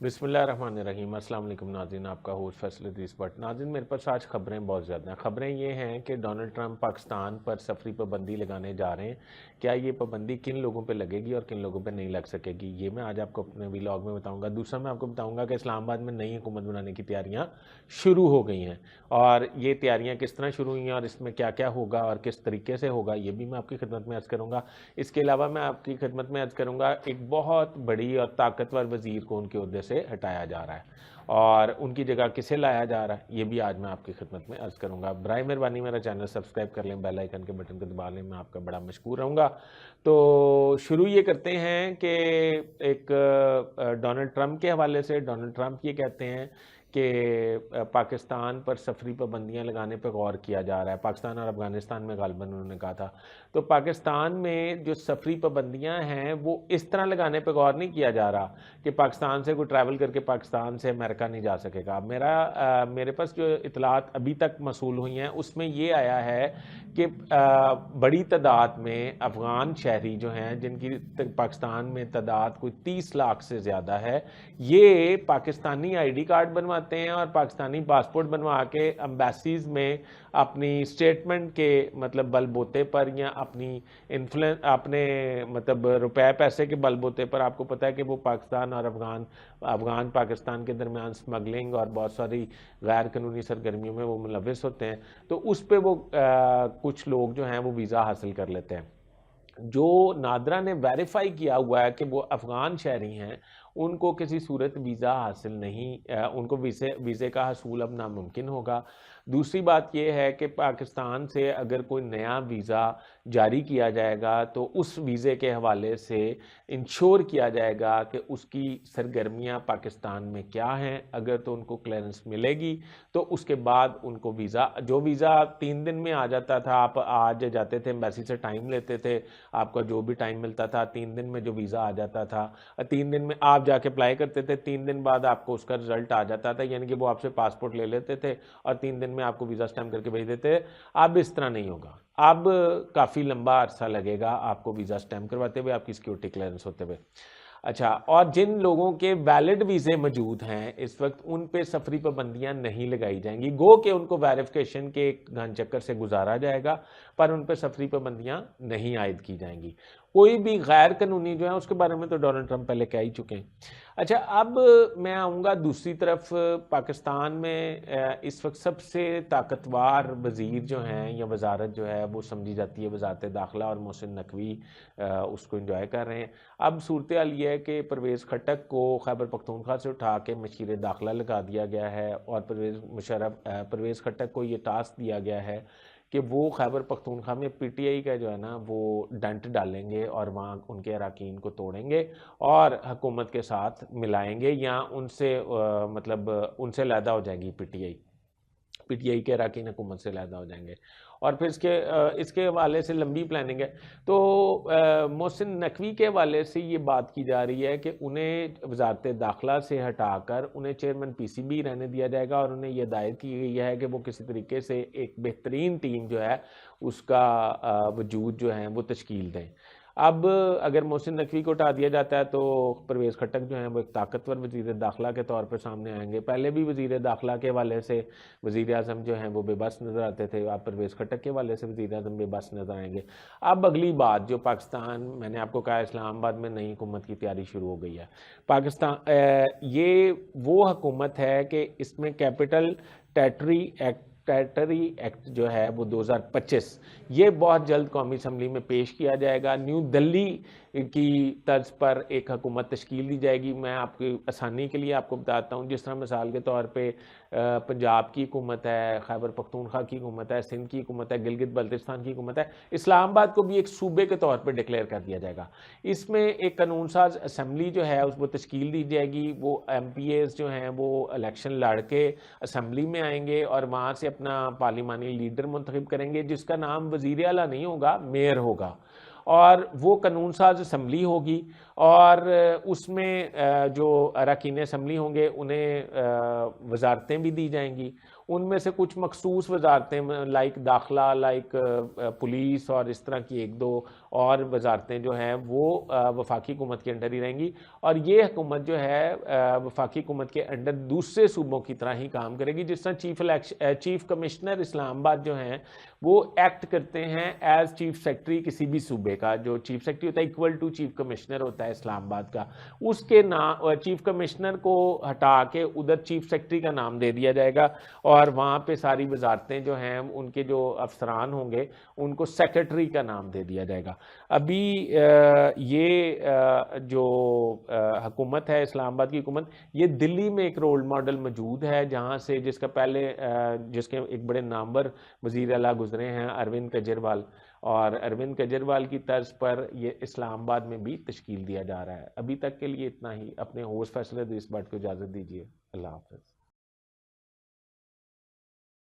बिस्मिल्लाहिर्रहमानिर्रहीम। अस्सलाम वालेकुम नाज़रीन, आपका होस्ट फैसल इदरीस भट्ट। नाज़रीन, मेरे पास आज ख़बरें बहुत ज़्यादा हैं। ख़बरें ये हैं कि डोनाल्ड ट्रंप पाकिस्तान पर सफरी पाबंदी लगाने जा रहे हैं। क्या ये पाबंदी किन लोगों पे लगेगी और किन लोगों पे नहीं लग सकेगी, ये मैं आज आपको अपने व्लॉग में बताऊंगा। दूसरा, मैं आपको बताऊंगा कि इस्लामाबाद में नई हुकूमत बनाने की तैयारियाँ शुरू हो गई हैं और ये तैयारियाँ किस तरह शुरू हुई हैं और इसमें क्या क्या होगा और किस तरीके से होगा, ये भी मैं आपकी खिदमत में अर्ज़ करूँगा। इसके अलावा मैं आपकी खिदमत में अर्ज़ करूँगा एक बहुत बड़ी और ताकतवर वज़ीर को उनके ओहदे से हटाया जा रहा है और उनकी जगह किसे लाया जा रहा है, ये भी आज मैं आपकी खिदमत में अर्ज़ करूँगा। बराए मेहरबानी मेरा चैनल सब्सक्राइब कर लें, बेल आइकन के बटन को दबा लें, मैं आपका बड़ा मशकूर रहूँगा। तो शुरू ये करते हैं कि एक डोनाल्ड ट्रंप के हवाले से डोनाल्ड ट्रंप ये कहते हैं कि पाकिस्तान पर सफरी पाबंदियाँ लगाने पर गौर किया जा रहा है। पाकिस्तान और अफगानिस्तान में गालिबन उन्होंने कहा था। तो पाकिस्तान में जो सफरी पाबंदियाँ हैं वो इस तरह लगाने पर गौर नहीं किया जा रहा कि पाकिस्तान से कोई ट्रैवल करके पाकिस्तान से अमेरिका नहीं जा सकेगा। मेरे पास जो इतलात अभी तक मसूल हुई हैं उसमें ये आया है कि बड़ी तादाद में अफ़गान शहरी जो हैं जिनकी पाकिस्तान में तादाद कोई 30 लाख से ज़्यादा है, ये पाकिस्तानी आईडी कार्ड बनवाते हैं और पाकिस्तानी पासपोर्ट बनवा के एम्बेसीज में अपनी स्टेटमेंट के मतलब बलबूते पर या अपनी इन्फ्लुएंस अपने मतलब रुपए पैसे के बलबूते पर, आपको पता है कि वो पाकिस्तान और अफगान पाकिस्तान के दरमियान स्मगलिंग और बहुत सारी गैर कानूनी सरगर्मियों में वो मुलविस होते हैं। तो उस पर वो कुछ लोग जो हैं वो वीज़ा हासिल कर लेते हैं। जो नादरा ने वेरीफाई किया हुआ है कि वो अफ़गान शहरी हैं, उनको किसी सूरत वीज़ा हासिल नहीं, उनको वीज़े का हसूल अब नामुमकिन होगा। दूसरी बात यह है कि पाकिस्तान से अगर कोई नया वीज़ा जारी किया जाएगा तो उस वीज़े के हवाले से इंश्योर किया जाएगा कि उसकी सरगर्मियाँ पाकिस्तान में क्या हैं। अगर तो उनको क्लियरेंस मिलेगी तो उसके बाद उनको जो वीज़ा 3 दिन में आ जाता था, आप आज जाते थे एम्बेसी से टाइम लेते थे, आपका जो भी टाइम मिलता था 3 दिन में जो वीज़ा आ जाता था, 3 दिन में आप जाके अप्लाई करते थे, 3 दिन बाद आपको उसका रिजल्ट आ जाता था, यानी कि वो आपसे पासपोर्ट ले लेते थे और 3 दिन में आपको वीज़ा स्टैम्प करके भेज देते। अब इस तरह नहीं होगा। अब काफ़ी लंबा अरसा लगेगा आपको वीज़ा स्टैम्प करवाते हुए, आपकी सिक्योरिटी क्लियरेंस होते हुए। अच्छा, और जिन लोगों के वैलिड वीज़े मौजूद हैं इस वक्त, उन पे सफरी पाबंदियां नहीं लगाई जाएंगी। गो के उनको वेरिफिकेशन के एक घन चक्कर से गुजारा जाएगा पर उन पे सफरी पाबंदियां नहीं आयद की जाएंगी। कोई भी गैर कानूनी जो है उसके बारे में तो डोनाल्ड ट्रंप पहले कह ही चुके हैं। अच्छा, अब मैं आऊँगा दूसरी तरफ। पाकिस्तान में इस वक्त सबसे ताकतवर वज़ीर जो हैं या वजारत जो है वो समझी जाती है वजारत दाखिला, और मोहसिन नकवी उसको इंजॉय कर रहे हैं। अब सूरत हाल ये है कि परवेज़ खट्टक को खैबर पख्तूनख्वा से उठा के मशीर दाखिला लगा दिया गया है और परवेज़ खट्टक को ये टास्क दिया गया है कि वो खैबर पख्तूनख्वा में पीटीआई का जो है ना वो डंट डालेंगे और वहाँ उनके अरकान को तोड़ेंगे और हुकूमत के साथ मिलाएंगे या उनसे मतलब उनसे लैदा हो जाएगी पीटीआई के अरकान हुकूमत से लैदा हो जाएंगे। और फिर इसके हवाले से लंबी प्लानिंग है। तो मोहसिन नकवी के हवाले से ये बात की जा रही है कि उन्हें वजारत दाखिला से हटाकर उन्हें चेयरमैन पीसीबी रहने दिया जाएगा और उन्हें यह हिदायत की गई है कि वो किसी तरीके से एक बेहतरीन टीम जो है उसका वजूद जो है वो तश्कील दें। अब अगर मोहसिन नकवी को हटा दिया जाता है तो परवेज़ खट्टक जो हैं वो एक ताकतवर वज़ीर दाखिला के तौर पर सामने आएंगे। पहले भी वज़ीर दाखिला के हवाले से वज़ीर आज़म जो हैं वो बेबस नज़र आते थे, आप परवेज़ खट्टक के हवाले से वज़ीर आज़म बेबस नज़र आएंगे। अब अगली बात, जो पाकिस्तान, मैंने आपको कहा इस्लामाबाद में नई हुकूमत की तैयारी शुरू हो गई है। पाकिस्तान ये वो हुकूमत है कि इसमें कैपिटल टेरिटरी एक्ट जो है वो 2025 ये बहुत जल्द कौमी असम्बली में पेश किया जाएगा। न्यू दिल्ली की तर्ज पर एक हुकूमत तश्कील दी जाएगी। मैं आपकी आसानी के लिए आपको बताता हूँ, जिस तरह मिसाल के तौर पे पंजाब की हुकूमत है, खैबर पख्तूनख्वा की हुकूमत है, सिंध की हुकूमत है, गिलगित बल्तिस्तान की हुकूमत है, इस्लामाबाद को भी एक सूबे के तौर पर डिक्लेयर कर दिया जाएगा। इसमें एक कानून साज असम्बली जो है उसको तश्कील दी जाएगी। वो MPAs जो हैं वो इलेक्शन लड़ के असम्बली में आएंगे और वहाँ से अपना पार्लिमानी लीडर मुंतखब करेंगे, जिसका नाम वज़ीर आला नहीं होगा, मेयर होगा, और वो कानून साज असम्बली होगी। और उसमें जो अरकान असम्बली होंगे उन्हें वजारतें भी दी जाएंगी। उनमें से कुछ मखसूस वजारतें लाइक दाखिला, लाइक पुलिस और इस तरह की एक दो और वजारतें जो हैं वो वफाकी हुकूमत के अंडर ही रहेंगी। और ये हुकूमत जो है वफाकी हुकूमत के अंडर दूसरे सूबों की तरह ही काम करेगी। जिस तरह चीफ कमिश्नर इस्लामाबाद जो हैं वो एक्ट करते हैं एज चीफ सेक्रेटरी किसी भी सूबे का। जो चीफ सेक्रेटरी होता है इक्वल टू चीफ कमिश्नर होता है इस्लामाबाद का। उसके नाम चीफ कमिश्नर को हटा के उधर चीफ सेक्रेटरी का नाम दे दिया जाएगा और वहाँ पे सारी वजारतें जो हैं उनके जो अफसरान होंगे उनको सेक्रेटरी का नाम दे दिया जाएगा। अभी ये जो हुकूमत है इस्लामाबाद की हुकूमत, ये दिल्ली में एक रोल मॉडल मौजूद है जहाँ से जिसका पहले जिसके एक बड़े नामवर वज़ीर आला गुजरे हैं अरविंद केजरीवाल, और अरविंद केजरीवाल की तर्ज पर ये इस्लामाबाद में भी तश्कील दिया जा रहा है। अभी तक के लिए इतना ही। अपने होस्ट फैसले इस बात को इजाज़त दीजिए। अल्लाह हाफ़िज़।